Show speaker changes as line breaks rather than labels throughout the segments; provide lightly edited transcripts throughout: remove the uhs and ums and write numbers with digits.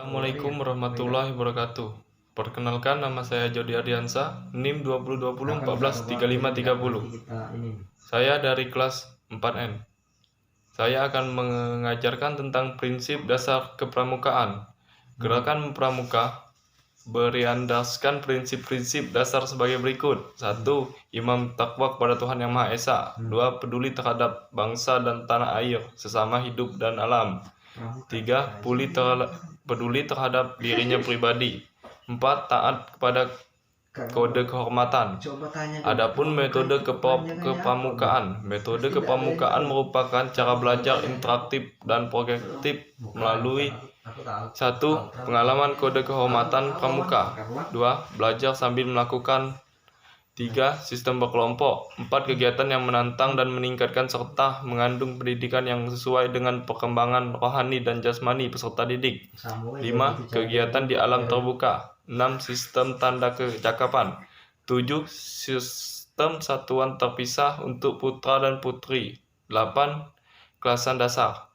Assalamualaikum warahmatullahi wabarakatuh. Perkenalkan, nama saya Jody Ardiansa, NIM 2020143530. Saya dari kelas 4N. Saya akan mengajarkan tentang prinsip dasar kepramukaan. Gerakan pramuka berlandaskan prinsip-prinsip dasar sebagai berikut. 1. Imam takwa kepada Tuhan Yang Maha Esa. 2. Peduli terhadap bangsa dan tanah air, sesama hidup dan alam. 3. Peduli terhadap dirinya pribadi. 4. Taat kepada kode kehormatan. Adapun metode kepramukaan. Metode kepramukaan merupakan cara belajar interaktif dan progresif melalui 1. Pengalaman kode kehormatan pramuka. 2. Belajar sambil melakukan. 3. Sistem berkelompok. 4. Kegiatan yang menantang dan meningkatkan serta mengandung pendidikan yang sesuai dengan perkembangan rohani dan jasmani peserta didik. 5. Kegiatan di alam terbuka. 6. Sistem tanda kecakapan. 7. Sistem satuan terpisah untuk putra dan putri. 8. Kelasan dasar.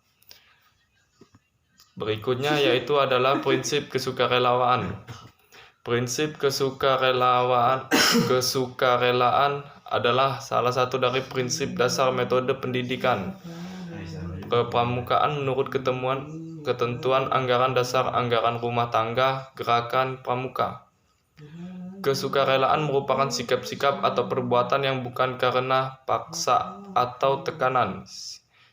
Berikutnya yaitu adalah prinsip kesukarelawan. Prinsip kesukarelaan adalah salah satu dari prinsip dasar metode pendidikan kepramukaan menurut ketentuan anggaran dasar anggaran rumah tangga gerakan pramuka. Kesukarelaan merupakan sikap-sikap atau perbuatan yang bukan karena paksa atau tekanan.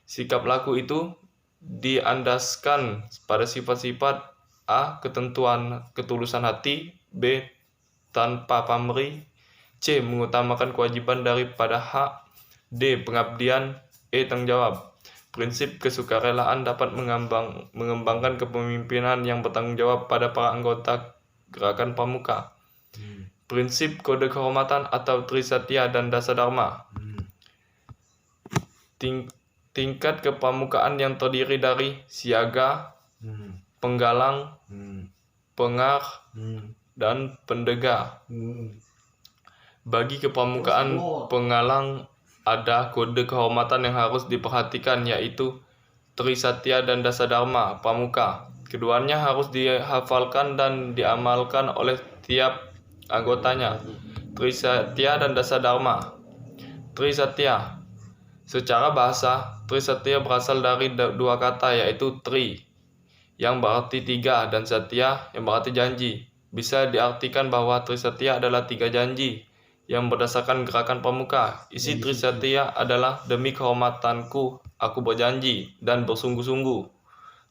Sikap laku itu diandaskan pada sifat-sifat A. Ketulusan hati. B. Tanpa pamrih. C. Mengutamakan kewajiban daripada hak. D. Pengabdian. E. Tanggung jawab. Prinsip kesukarelaan dapat mengembangkan kepemimpinan yang bertanggung jawab pada para anggota gerakan pramuka. Prinsip kode kehormatan atau Trisatya dan Dasadharma. Tingkat kepramukaan yang terdiri dari siaga, penggalang, pengar, dan pendega. Bagi kepramukaan penggalang ada kode kehormatan yang harus diperhatikan, yaitu Trisatya dan Dasadharma pramuka. Keduanya harus dihafalkan dan diamalkan oleh tiap anggotanya. Trisatya dan Dasadharma. Trisatya. Secara bahasa, Trisatya berasal dari dua kata, yaitu tri yang berarti tiga dan satya yang berarti janji. Bisa diartikan bahwa Trisatya adalah 3 janji yang berdasarkan gerakan pramuka. Isi Trisatya adalah demi kehormatanku, aku berjanji dan bersungguh-sungguh.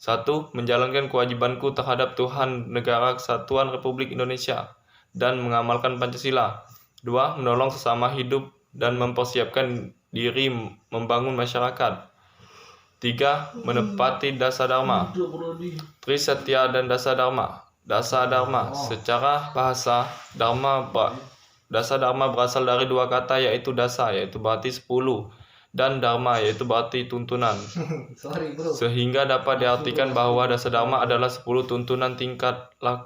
1. Menjalankan kewajibanku terhadap Tuhan Negara Kesatuan Republik Indonesia dan mengamalkan Pancasila. 2. Menolong sesama hidup dan mempersiapkan diri membangun masyarakat. 3. Menepati Dasadharma. Trisatya dan Dasadharma. Dasadharma. Secara bahasa, Dasadharma berasal dari dua kata, yaitu dasa, yaitu berarti 10, dan dharma, yaitu berarti tuntunan. Sehingga dapat diartikan bahwa Dasadharma adalah 10 tuntunan tingkat laku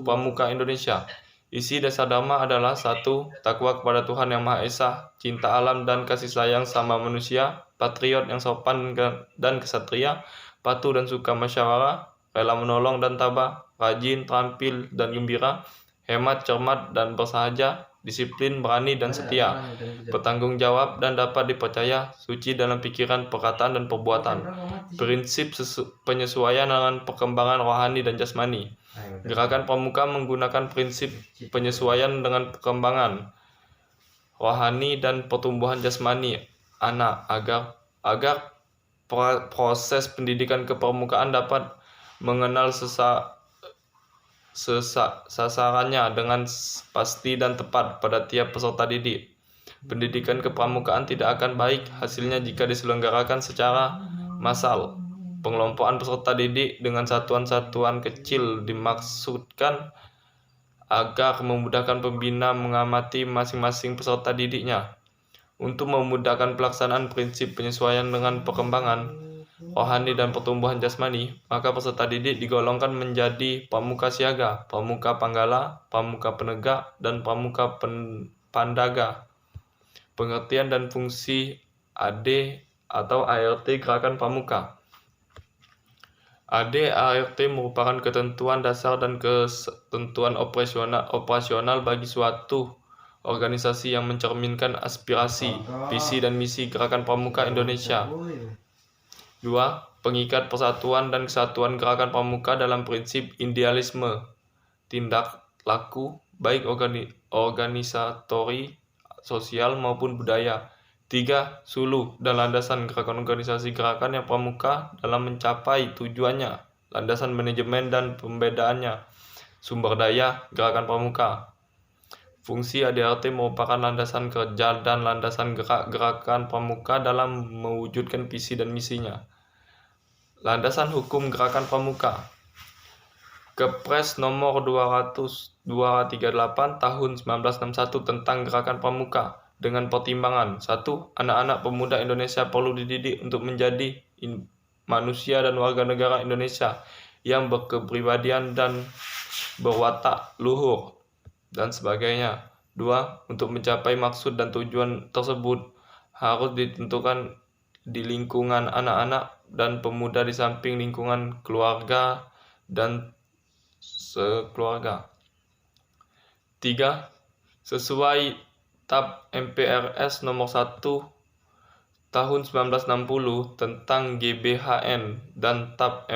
pramuka Indonesia. Isi Dasadharma adalah 1. Takwa kepada Tuhan Yang Maha Esa, cinta alam dan kasih sayang sama manusia, patriot yang sopan dan kesatria, patuh dan suka musyawarah, rela menolong dan tabah, rajin, terampil dan gembira, hemat, cermat dan bersahaja, disiplin, berani dan setia, bertanggung jawab dan dapat dipercaya, suci dalam pikiran, perkataan dan perbuatan. Prinsip penyesuaian dengan perkembangan rohani dan jasmani. Gerakan pramuka menggunakan prinsip penyesuaian dengan perkembangan rohani dan pertumbuhan jasmani anak agar proses pendidikan kepramukaan dapat mengenal sasarannya dengan pasti dan tepat pada tiap peserta didik. Pendidikan kepramukaan tidak akan baik hasilnya jika diselenggarakan secara massal. Pengelompokan peserta didik dengan satuan-satuan kecil dimaksudkan agar memudahkan pembina mengamati masing-masing peserta didiknya. Untuk memudahkan pelaksanaan prinsip penyesuaian dengan perkembangan rohani dan pertumbuhan jasmani, maka peserta didik digolongkan menjadi pramuka siaga, pramuka panggala, pramuka penegak, dan pramuka pandaga. Pengertian dan fungsi AD atau ART gerakan pramuka. AD/ART merupakan ketentuan dasar dan ketentuan operasional bagi suatu organisasi yang mencerminkan aspirasi, visi dan misi Gerakan Pramuka Indonesia. 2. Pengikat persatuan dan kesatuan Gerakan Pramuka dalam prinsip idealisme, tindak laku, baik organisatori, sosial maupun budaya. 3. Suluh dan landasan gerakan organisasi gerakan yang pramuka dalam mencapai tujuannya, landasan manajemen dan pembedaannya, sumber daya gerakan pramuka. Fungsi AD/ART merupakan landasan kerja dan landasan gerak gerakan pramuka dalam mewujudkan visi dan misinya. Landasan hukum gerakan pramuka. Kepres nomor 238 tahun 1961 tentang Gerakan Pramuka dengan pertimbangan 1. Anak-anak pemuda Indonesia perlu dididik untuk menjadi manusia dan warga negara Indonesia yang berkepribadian dan berwatak luhur dan sebagainya. 2. Untuk mencapai maksud dan tujuan tersebut harus ditentukan di lingkungan anak-anak dan pemuda di samping lingkungan keluarga dan sekeluarga. 3. Sesuai TAP MPRS nomor 1 tahun 1960 tentang GBHN dan TAP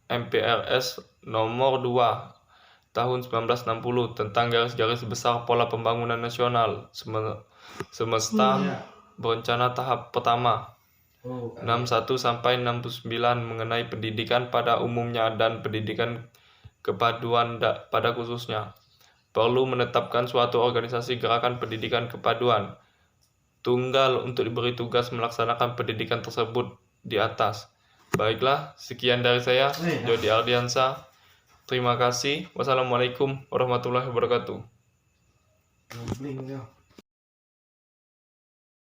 MPRS nomor 2 tahun 1960 tentang garis-garis besar pola pembangunan nasional semesta berencana tahap pertama 61 sampai 69 mengenai pendidikan pada umumnya dan pendidikan kepaduan pada khususnya. Perlu menetapkan suatu organisasi gerakan pendidikan kepaduan tunggal untuk diberi tugas melaksanakan pendidikan tersebut di atas. Baiklah, sekian dari saya, Jody Ardiansa. Terima kasih. Wassalamualaikum warahmatullahi wabarakatuh.